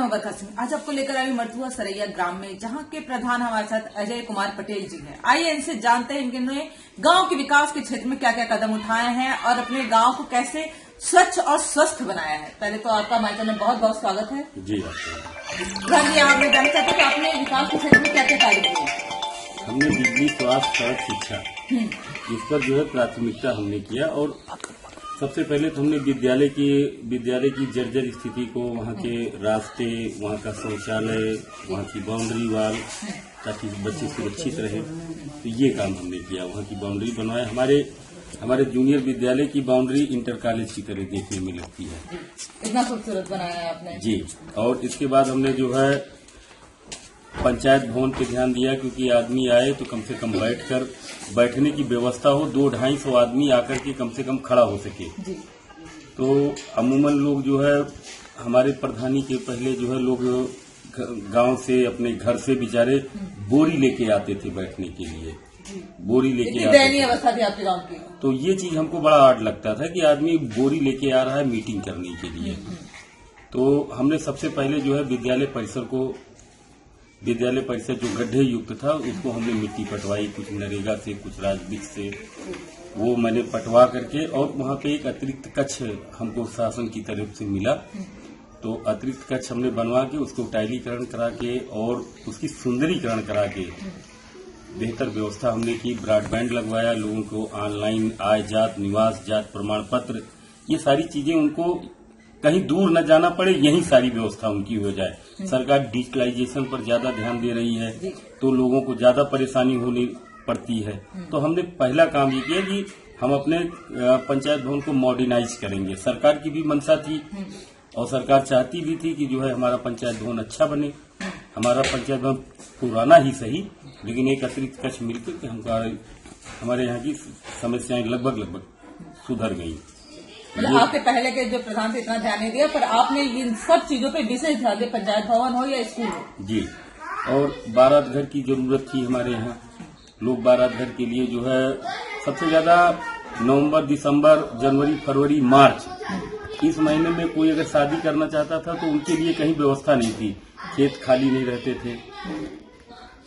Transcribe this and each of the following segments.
मैं बरखा सिंह। आज आपको लेकर आई मरथुआ सरैया ग्राम में, जहां के प्रधान हमारे साथ अजय कुमार पटेल जी हैं। आइए इनसे जानते हैं इन्होंने गांव के विकास के क्षेत्र में क्या क्या कदम उठाए हैं और अपने गांव को कैसे स्वच्छ और स्वस्थ बनाया है। पहले तो आपका हमारे चैनल में बहुत बहुत स्वागत है जी। प्रधान जी, आप जानना चाहते हैं कि आपने विकास के क्षेत्र में क्या क्या कार्य किए। हमने बिजली, स्वास्थ्य, सड़क, शिक्षा इस पर जो है प्राथमिकता हमने किया। और सबसे पहले तो हमने विद्यालय की जर्जर स्थिति को, वहाँ के रास्ते, वहाँ का शौचालय, वहाँ की बाउंड्री वाल, ताकि बच्चे सुरक्षित रहे, तो ये काम हमने किया। वहाँ की बाउंड्री बनवाए। हमारे जूनियर विद्यालय की बाउंड्री इंटर कॉलेज की तरह देखने में लगती है। इतना खूबसूरत बनाया है आपने जी। और इसके बाद हमने जो है पंचायत भवन पे ध्यान दिया, क्योंकि आदमी आए तो कम से कम बैठने की व्यवस्था हो, 200-250 आदमी आकर के कम से कम खड़ा हो सके। जी। तो अमूमन लोग जो है हमारे प्रधानी के पहले जो है लोग गांव से, अपने घर से बेचारे बोरी लेके आते थे बैठने के लिए। बोरी लेके आते दयनीय अवस्था थी आपके गांव की। तो ये चीज हमको बड़ा आड़ लगता था कि आदमी बोरी लेके आ रहा है मीटिंग करने के लिए। तो हमने सबसे पहले जो है विद्यालय परिसर जो गड्ढे युक्त था, उसको हमने मिट्टी पटवाई, कुछ नरेगा से, कुछ राजविक से, वो मैंने पटवा करके। और वहाँ पे एक अतिरिक्त कक्ष हमको शासन की तरफ से मिला, तो अतिरिक्त कक्ष हमने बनवा के उसको टाइलीकरण करा के और उसकी सुंदरीकरण करा के बेहतर व्यवस्था हमने की। ब्रॉडबैंड लगवाया, लोगों को ऑनलाइन आय जात, निवास जात प्रमाण पत्र, ये सारी चीजें उनको कहीं दूर न जाना पड़े, यही सारी व्यवस्था उनकी हो जाए। सरकार डिजिटलाइजेशन पर ज्यादा ध्यान दे रही है, तो लोगों को ज्यादा परेशानी होनी पड़ती है। तो हमने पहला काम ये किया कि हम अपने पंचायत भवन को मॉडर्नाइज करेंगे। सरकार की भी मंशा थी और सरकार चाहती भी थी कि जो है हमारा पंचायत भवन अच्छा बने। हमारा पंचायत भवन पुराना ही सही, लेकिन एक अतिरिक्त कक्ष मिलकर के हमारे यहाँ की समस्याएं लगभग सुधर गई। मतलब आपके पहले के जो प्रधान थे इतना ध्यान नहीं दिया, पर आपने इन सब चीजों पे विशेष ध्यान दिया, पंचायत भवन हो या स्कूल हो। जी। और बारात घर की जरूरत थी हमारे यहाँ। लोग बारात घर के लिए जो है सबसे ज्यादा नवंबर, दिसंबर, जनवरी, फरवरी, मार्च, इस महीने में कोई अगर शादी करना चाहता था तो उनके लिए कहीं व्यवस्था नहीं थी, खेत खाली नहीं रहते थे।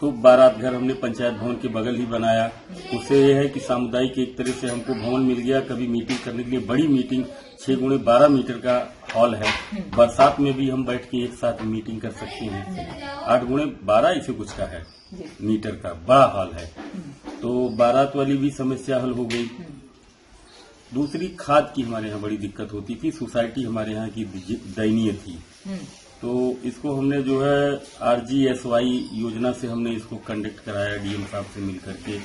तो बारात घर हमने पंचायत भवन के बगल ही बनाया। उससे यह है कि सामुदायिक एक तरह से हमको भवन मिल गया। कभी मीटिंग करने के लिए बड़ी मीटिंग 6x12 मीटर का हॉल है, बरसात में भी हम बैठ के एक साथ मीटिंग कर सकते हैं। 8x12 इसे कुछ का है मीटर का बड़ा हॉल है, तो बारात वाली भी समस्या हल हो गई। दूसरी, खाद की हमारे यहाँ बड़ी दिक्कत होती थी। सोसाइटी हमारे यहाँ की दयनीय थी, तो इसको हमने जो है RGSY योजना से हमने इसको कंडक्ट कराया डीएम साहब से मिलकर के।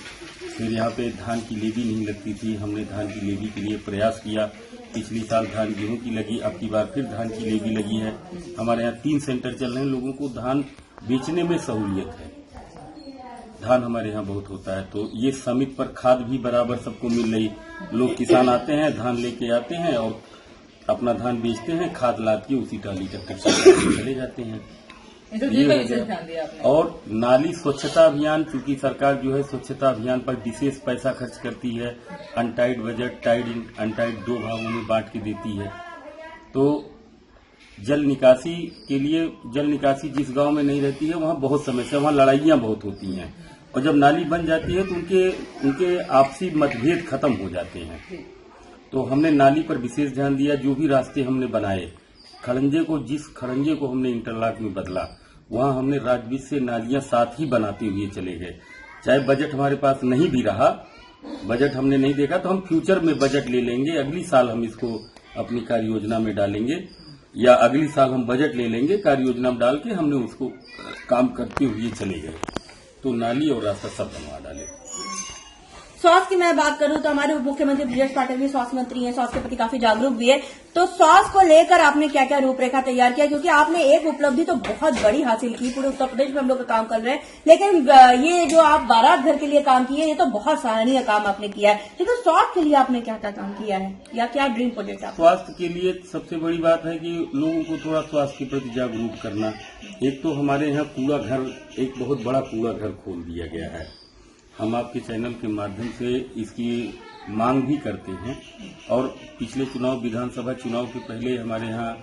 फिर यहाँ पे धान की लेवी नहीं लगती थी, हमने धान की लेवी के लिए प्रयास किया। पिछली साल धान गेहूं की लगी, अब की बार फिर धान की लेवी लगी है। हमारे यहाँ 3 सेंटर चल रहे हैं, लोगों को धान बेचने में सहूलियत है। धान हमारे यहाँ बहुत होता है, तो ये समिति पर खाद भी बराबर सबको मिल रही। लोग किसान आते हैं, धान लेके आते हैं और अपना धान बेचते हैं, खाद लाद के उसी टाली टक्कर चले जाते हैं। और नाली स्वच्छता अभियान, चूंकि सरकार जो है स्वच्छता अभियान पर विशेष पैसा खर्च करती है। अनटाइड बजट, टाइड अनटाइड 2 भागों में बांट के देती है। तो जल निकासी जिस गांव में नहीं रहती है वहां बहुत समस्या, वहां लड़ाइयां बहुत होती हैं। और जब नाली बन जाती है तो उनके आपसी मतभेद खत्म हो जाते हैं। तो हमने नाली पर विशेष ध्यान दिया। जो भी रास्ते हमने बनाए, जिस खड़ंजे को हमने इंटरलॉक में बदला, वहां हमने राजविक से नालियां साथ ही बनाते हुए चले गए। चाहे बजट हमारे पास नहीं भी रहा, बजट हमने नहीं देखा, तो हम फ्यूचर में बजट ले लेंगे, अगली साल हम इसको अपनी कार्य योजना में डालेंगे, या अगली साल हम बजट ले लेंगे, कार्य योजना में डाल के हमने उसको काम करते हुए चले गए। तो नाली और रास्ता सब बनवा डाले। स्वास्थ्य की मैं बात करूं तो हमारे उप मुख्यमंत्री ब्रजेश पाटिल भी स्वास्थ्य मंत्री हैं, स्वास्थ्य के प्रति काफी जागरूक भी है। तो स्वास्थ्य को लेकर आपने क्या क्या रूपरेखा तैयार किया, क्योंकि आपने एक उपलब्धि तो बहुत बड़ी हासिल की, पूरे उत्तर प्रदेश में हम लोग काम कर रहे हैं, लेकिन ये जो आप बारात घर के लिए काम किए, ये तो बहुत सराहनीय काम आपने किया है। लेकिन स्वास्थ्य के लिए आपने क्या क्या काम किया है, या क्या ड्रीम प्रोजेक्ट है? स्वास्थ्य के लिए सबसे बड़ी बात है कि लोगों को थोड़ा स्वास्थ्य के प्रति जागरूक करना। एक तो हमारे यहाँ कूड़ा घर, एक बहुत बड़ा कूड़ा घर खोल दिया गया है। हम आपके चैनल के माध्यम से इसकी मांग भी करते हैं। और पिछले चुनाव, विधानसभा चुनाव के पहले हमारे यहाँ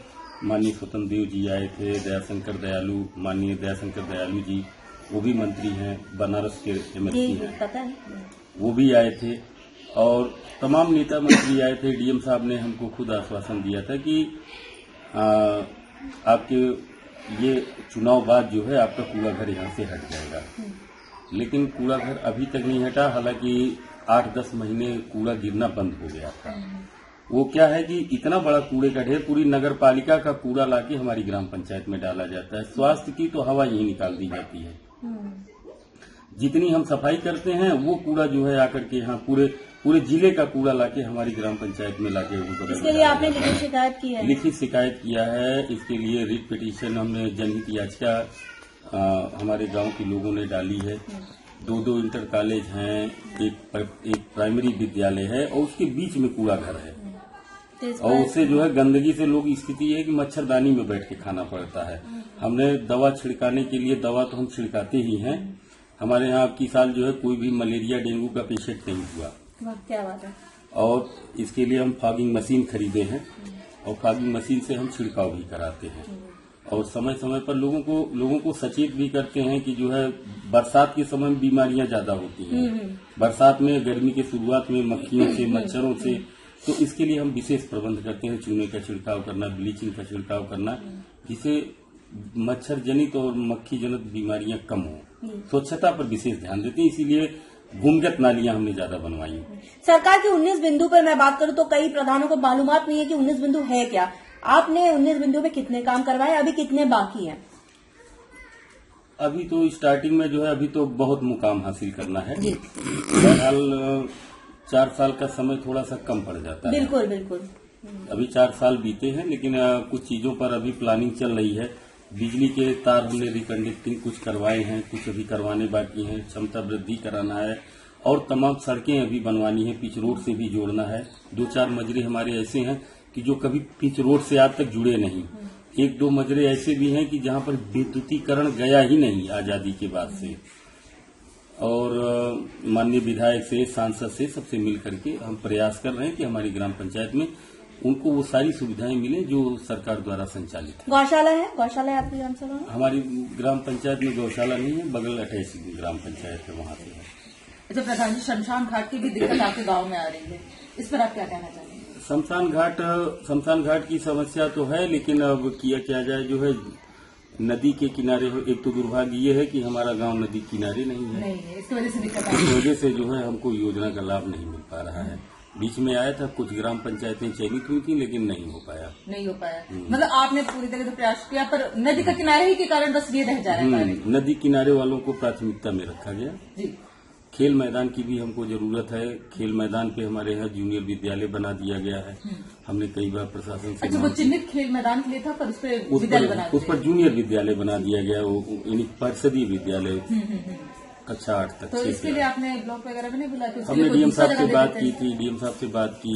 माननीय स्वतंत्र देव जी आए थे, दयाशंकर दयालु, माननीय दयाशंकर दयालु जी, वो भी मंत्री हैं, बनारस के एमएलसी हैं, पता है। वो भी आए थे और तमाम नेता मंत्री आए थे। डीएम साहब ने हमको खुद आश्वासन दिया था कि आपके ये चुनाव बाद जो है आपका कूड़ा घर यहाँ से हट जाएगा। लेकिन कूड़ा घर अभी तक नहीं हटा, हालांकि 8-10 महीने कूड़ा गिरना बंद हो गया था। वो क्या है कि इतना बड़ा कूड़े का ढेर, पूरी नगर पालिका का कूड़ा लाके हमारी ग्राम पंचायत में डाला जाता है। स्वास्थ्य की तो हवा यही निकाल दी जाती है। जितनी हम सफाई करते हैं वो कूड़ा जो है आकर के यहाँ पूरे जिले का कूड़ा लाके हमारी ग्राम पंचायत में लाके इसके लिए आपने लिखित शिकायत की है? लिखित शिकायत किया है। इसके लिए रिट पिटीशन हमने जनहित याचिका हमारे गांव के लोगों ने डाली है। 2 इंटर कॉलेज हैं, एक प्राइमरी विद्यालय है और उसके बीच में कूड़ा घर है। और उससे जो है गंदगी से लोग स्थिति है कि मच्छरदानी में बैठ के खाना पड़ता है। हमने दवा छिड़काने के लिए, दवा तो हम छिड़काते ही हैं। हमारे यहाँ अब की साल जो है कोई भी मलेरिया डेंगू का पेशेंट नहीं हुआ। क्या बात है। और इसके लिए हम फॉगिंग मशीन खरीदे हैं और फॉगिंग मशीन से हम छिड़काव भी कराते हैं और समय समय पर लोगों को सचेत भी करते हैं कि जो है बरसात के समय में बीमारियां ज्यादा होती हैं। बरसात में, गर्मी के शुरुआत में मक्खियों से, मच्छरों से, तो इसके लिए हम विशेष प्रबंध करते हैं। चूने का छिड़काव करना, ब्लीचिंग का छिड़काव करना, जिससे मच्छर जनित और मक्खी जनित बीमारियां कम हो। स्वच्छता पर विशेष ध्यान देते हैं, इसीलिए भूमिगत नालियां हमने ज्यादा बनवाई। सरकार के 19 बिंदु पर मैं बात करूं तो कई प्रधानों को मालूमात नहीं है कि 19 बिंदु है क्या। आपने 19 बिंदु में कितने काम करवाए, अभी कितने बाकी हैं? अभी तो स्टार्टिंग में जो है अभी तो बहुत मुकाम हासिल करना है। बहरहाल 4 साल का समय थोड़ा सा कम पड़ जाता है। बिल्कुल बिल्कुल। अभी 4 साल बीते हैं, लेकिन कुछ चीजों पर अभी प्लानिंग चल रही है। बिजली के तार हमने रिकंडक्टिंग कुछ करवाए हैं, कुछ अभी करवाने बाकी हैं। क्षमता वृद्धि कराना है और तमाम सड़कें अभी बनवानी है। पिच रोड से भी जोड़ना है। 2-4 मजरे हमारे ऐसे हैं कि जो कभी पिच रोड से आज तक जुड़े नहीं। 1-2 मजरे ऐसे भी हैं कि जहां पर विद्युतीकरण गया ही नहीं आजादी के बाद से। और माननीय विधायक से, सांसद से, सबसे मिल करके हम प्रयास कर रहे हैं कि हमारी ग्राम पंचायत में उनको वो सारी सुविधाएं मिले जो सरकार द्वारा संचालित है। गौशाला है? गौशाला है आपकी ग्राम सभा में? हमारी ग्राम पंचायत में गौशाला नहीं है, बगल 28 ग्राम पंचायत है, वहाँ पे है। अच्छा प्रधान जी, शमशान घाट की भी दिक्कत आपके गांव में आ रही है, इस पर आप क्या कहना चाहेंगे? शमशान घाट की समस्या तो है, लेकिन अब किया क्या जाए, जो है नदी के किनारे हो। एक तो दुर्भाग्य ये है कि हमारा गांव नदी किनारे नहीं है, इसकी वजह से दिक्कत इस वजह से जो है हमको योजना का लाभ नहीं मिल पा रहा है। बीच में आया था, कुछ ग्राम पंचायतें चयनित हुई थी, लेकिन नहीं हो पाया। मतलब आपने पूरी तरह से प्रयास किया, पर नदी के किनारे ही के कारण बस ये रह जा रहा है। नदी किनारे वालों को प्राथमिकता में रखा गया। जी। खेल मैदान की भी हमको जरूरत है। खेल मैदान पे हमारे यहाँ जूनियर विद्यालय बना दिया गया है। हमने कई बार प्रशासन से, अच्छा, वो चिन्हित खेल मैदान के लिए था, पर उस पर जूनियर विद्यालय बना दिया गया, यानी परिषदीय विद्यालय कक्षा 8 तक। तो इसके लिए आपने ब्लॉक वगैरह में नहीं बुला? हमने डीएम साहब से बात की थी, डीएम साहब से बात की।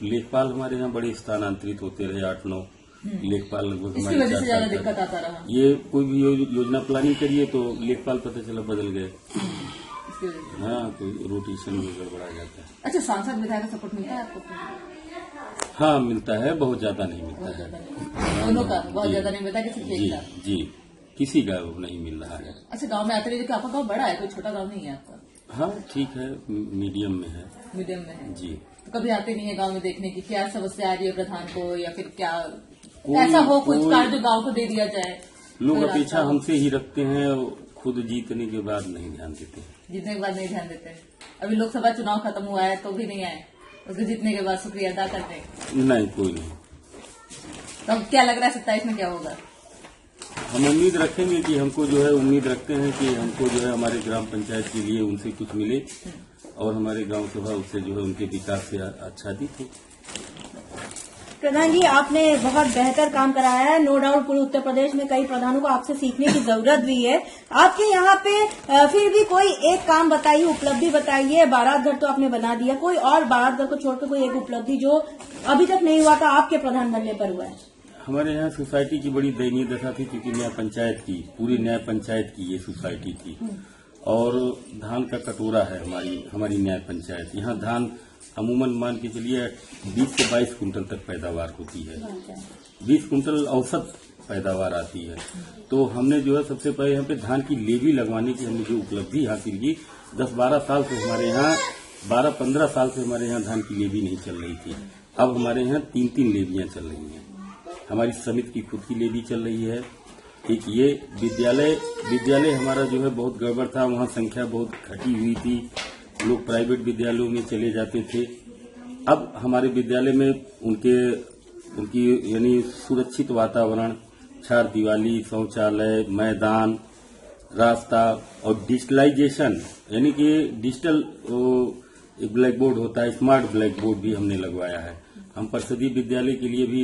लेखपाल हमारे यहाँ बड़े स्थानांतरित होते रहे, 8-9 लेखपाल लगभग हमारे वजह से ज्यादा दिक्कत आता रहा। ये कोई भी योजना प्लानिंग करिए तो लेखपाल पता चला बदल गए। हाँ, कोई रोटेशन में गड़बड़ा जाता है। अच्छा, सांसद विधायक का सपोर्ट मिलता है आपको? हाँ, मिलता है, बहुत ज्यादा नहीं मिलता है। दोनों का बहुत ज्यादा नहीं मिलता, किसी जी, किसी का नहीं मिल रहा है। अच्छा, गांव में आते रहिए कि आपका गांव बड़ा है, कोई छोटा गांव नहीं है आपका? हाँ, ठीक है, मीडियम में है। मीडियम में है जी। तो कभी आते नहीं है गांव में देखने की क्या समस्या आ रही है प्रधान को, या फिर क्या ऐसा हो कुछ कार्य जो गांव को दे दिया जाए? लोग अपेक्षा हमसे ही रखते हैं, खुद जीतने के बाद नहीं ध्यान देते। जीतने के बाद नहीं ध्यान देते। अभी लोकसभा चुनाव खत्म हुआ है तो भी नहीं आए, उसके जीतने के बाद शुक्रिया अदा करते हैं? नहीं, कोई नहीं। तो क्या लग रहा है 27 में क्या होगा? हम उम्मीद रखेंगे कि हमको जो है, उम्मीद रखते हैं कि हमको जो है हमारे ग्राम पंचायत के लिए उनसे कुछ मिले और हमारे गांव सभा उससे जो है उनके विकास से आच्छादित हो। प्रधान जी, आपने बहुत बेहतर काम कराया है, नो डाउट। पूरे उत्तर प्रदेश में कई प्रधानों को आपसे सीखने की जरूरत भी है। आपके यहाँ पे फिर भी कोई एक काम बताइए, उपलब्धि बताइए। बारात घर तो आपने बना दिया, कोई और बारात घर को छोड़कर कोई एक उपलब्धि जो अभी तक नहीं हुआ था, आपके प्रधान बनने पर हुआ है? हमारे यहाँ सोसाइटी की बड़ी दयनीय दशा थी, क्योंकि न्याय पंचायत की, पूरी न्याय पंचायत की ये सोसाइटी थी। और धान का कटोरा है हमारी न्याय पंचायत। यहाँ धान अमूमन मान के चलिए 20 से 22 कुंटल तक पैदावार होती है। 20 कुंटल औसत पैदावार आती है। तो हमने जो है सबसे पहले यहाँ पे धान की लेवी लगवाने की हमने जो उपलब्धि हासिल की, 10-12 साल से हमारे यहाँ 12-15 साल से हमारे यहाँ धान की लेवी नहीं चल रही थी। अब हमारे यहाँ 3-3 लेवियां चल रही हैं। हमारी समिति की खुद की लेवी चल रही है। एक ये विद्यालय हमारा जो है बहुत गड़बड़ था, वहाँ संख्या बहुत घटी हुई थी, लोग प्राइवेट विद्यालयों में चले जाते थे। अब हमारे विद्यालय में उनकी यानी सुरक्षित वातावरण, चार दीवाली, शौचालय, मैदान, रास्ता और डिजिटलाइजेशन यानी कि डिजिटल ब्लैक बोर्ड होता है, स्मार्ट ब्लैक बोर्ड भी हमने लगवाया है। हम परिषदीय विद्यालय के लिए भी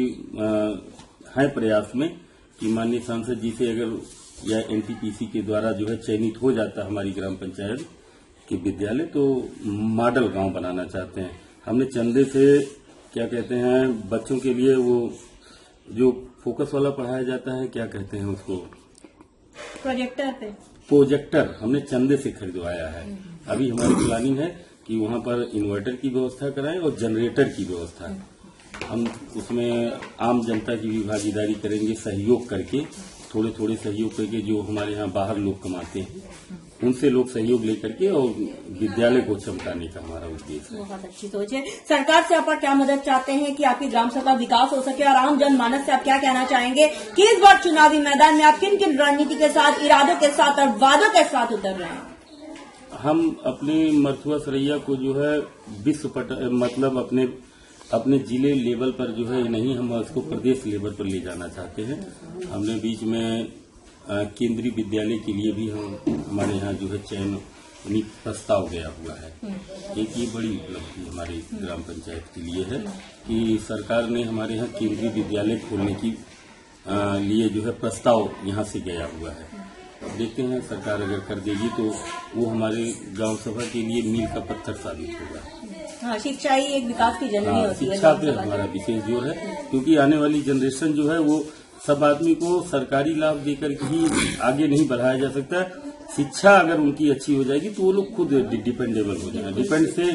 है प्रयास में कि माननीय सांसद जी से अगर या एनटीपीसी के द्वारा जो है चयनित हो जाता हमारी ग्राम पंचायत के विद्यालय, तो मॉडल गांव बनाना चाहते हैं। हमने चंदे से क्या कहते हैं बच्चों के लिए वो जो फोकस वाला पढ़ाया जाता है, क्या कहते हैं उसको, प्रोजेक्टर हमने चंदे से खरीदवाया है। अभी हमारी प्लानिंग है कि वहां पर इन्वर्टर की व्यवस्था कराएं और जनरेटर की व्यवस्था। हम उसमें आम जनता की भी भागीदारी करेंगे, सहयोग करके, थोड़े थोड़े सहयोग करके, जो हमारे यहाँ बाहर लोग कमाते हैं उनसे लोग सहयोग लेकर के और विद्यालय को चमकाने का हमारा उद्देश्य है। बहुत अच्छी सोच है। सरकार से आप क्या मदद चाहते हैं कि आपकी ग्राम सभा विकास हो सके, और आम जनमानस से आप क्या कहना चाहेंगे कि इस बार चुनावी मैदान में आप किन किन रणनीति के साथ, इरादों के साथ और वादों के साथ उतर रहे हैं? हम अपनी मरथुआ सरैया को जो है मतलब अपने जिले लेवल पर जो है नहीं, हम उसको प्रदेश लेवल पर ले जाना चाहते हैं। हमने बीच में केंद्रीय विद्यालय के लिए भी हमारे यहाँ जो है चयन प्रस्ताव गया हुआ है। एक ये बड़ी उपलब्धि हमारी ग्राम पंचायत के लिए है कि सरकार ने हमारे यहाँ केंद्रीय विद्यालय खोलने की लिए जो है प्रस्ताव यहाँ से गया हुआ है। अब देखते हैं सरकार अगर कर देगी तो वो हमारे गांव सभा के लिए मील का पत्थर साबित होगा। हाँ, शिक्षा ही एक विकास की जननी होती है। शिक्षा पे हमारा विशेष जोर है, क्योंकि आने वाली जनरेशन जो है वो सब आदमी को सरकारी लाभ देकर ही आगे नहीं बढ़ाया जा सकता। शिक्षा अगर उनकी अच्छी हो जाएगी तो वो लोग खुद डिपेंडेबल हो जाएंगे, डिपेंड से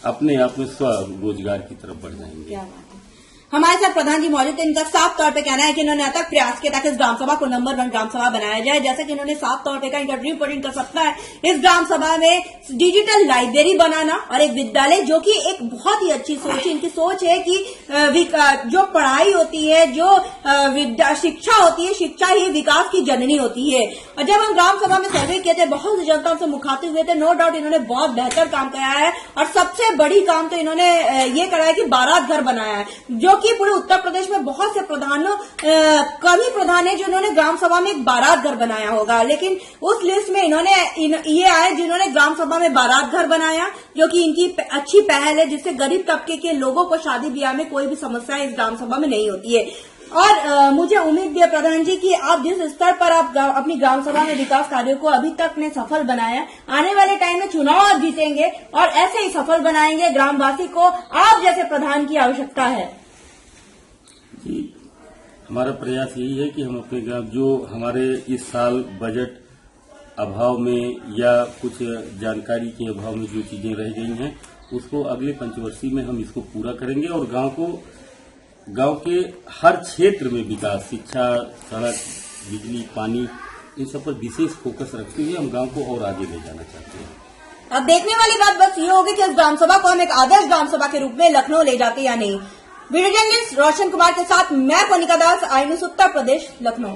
अपने आप में स्वरोजगार की तरफ बढ़ जाएंगे। हमारे साथ प्रधान जी मौजूद थे। इनका साफ तौर पे कहना है कि इन्होंने अब तक प्रयास किया ताकि इस ग्राम सभा को नंबर 1 ग्राम सभा बनाया जाए। जैसा कि इन्होंने साफ तौर पे कहा, इनका ड्रीम पर इनका सपना है इस ग्राम सभा में डिजिटल लाइब्रेरी बनाना और एक विद्यालय, जो कि एक बहुत ही अच्छी सोच है। इनकी सोच है कि जो पढ़ाई होती है, जो शिक्षा होती है, शिक्षा ही विकास की जननी होती है। और जब हम ग्राम सभा में सर्वे किए थे, बहुत सी जनता से मुखातिब हुए थे, नो डाउट इन्होंने बहुत बेहतर काम कराया है। और सबसे बड़ी काम तो इन्होंने ये कराया कि बारात घर बनाया है, जो कि पूरे उत्तर प्रदेश में बहुत से प्रधानों कम ही प्रधान है जिन्होंने ग्राम सभा में एक बारात घर बनाया होगा। लेकिन उस लिस्ट में इन्होंने ये आए जिन्होंने ग्राम सभा में बारात घर बनाया, जो कि इनकी अच्छी पहल है, जिससे गरीब तबके के लोगों को शादी ब्याह में कोई भी समस्या इस ग्राम सभा में नहीं होती है। और मुझे उम्मीद भी है प्रधान जी कि आप जिस स्तर पर आप अपनी ग्राम सभा में विकास कार्यों को अभी तक ने सफल बनाया, आने वाले टाइम में चुनाव आप जीतेंगे और ऐसे ही सफल बनाएंगे। ग्रामवासी को आप जैसे प्रधान की आवश्यकता है। हमारा प्रयास यही है कि हम अपने ग्राम, जो हमारे इस साल बजट अभाव में या कुछ जानकारी के अभाव में जो चीजें रह गई हैं, उसको अगले पंचवर्षीय में हम इसको पूरा करेंगे और गांव के हर क्षेत्र में विकास, शिक्षा, सड़क, बिजली, पानी, इन सब पर विशेष फोकस रखते हुए हम गांव को और आगे ले जाना चाहते हैं। अब देखने वाली बात बस ये होगी कि इस ग्राम सभा को हम एक आदर्श ग्राम सभा के रूप में लखनऊ ले जाते या नहीं। वीडियो जर्नलिस्ट रोशन कुमार के साथ मैं कोनिका दास, आई न्यूज़ उत्तर प्रदेश, लखनऊ।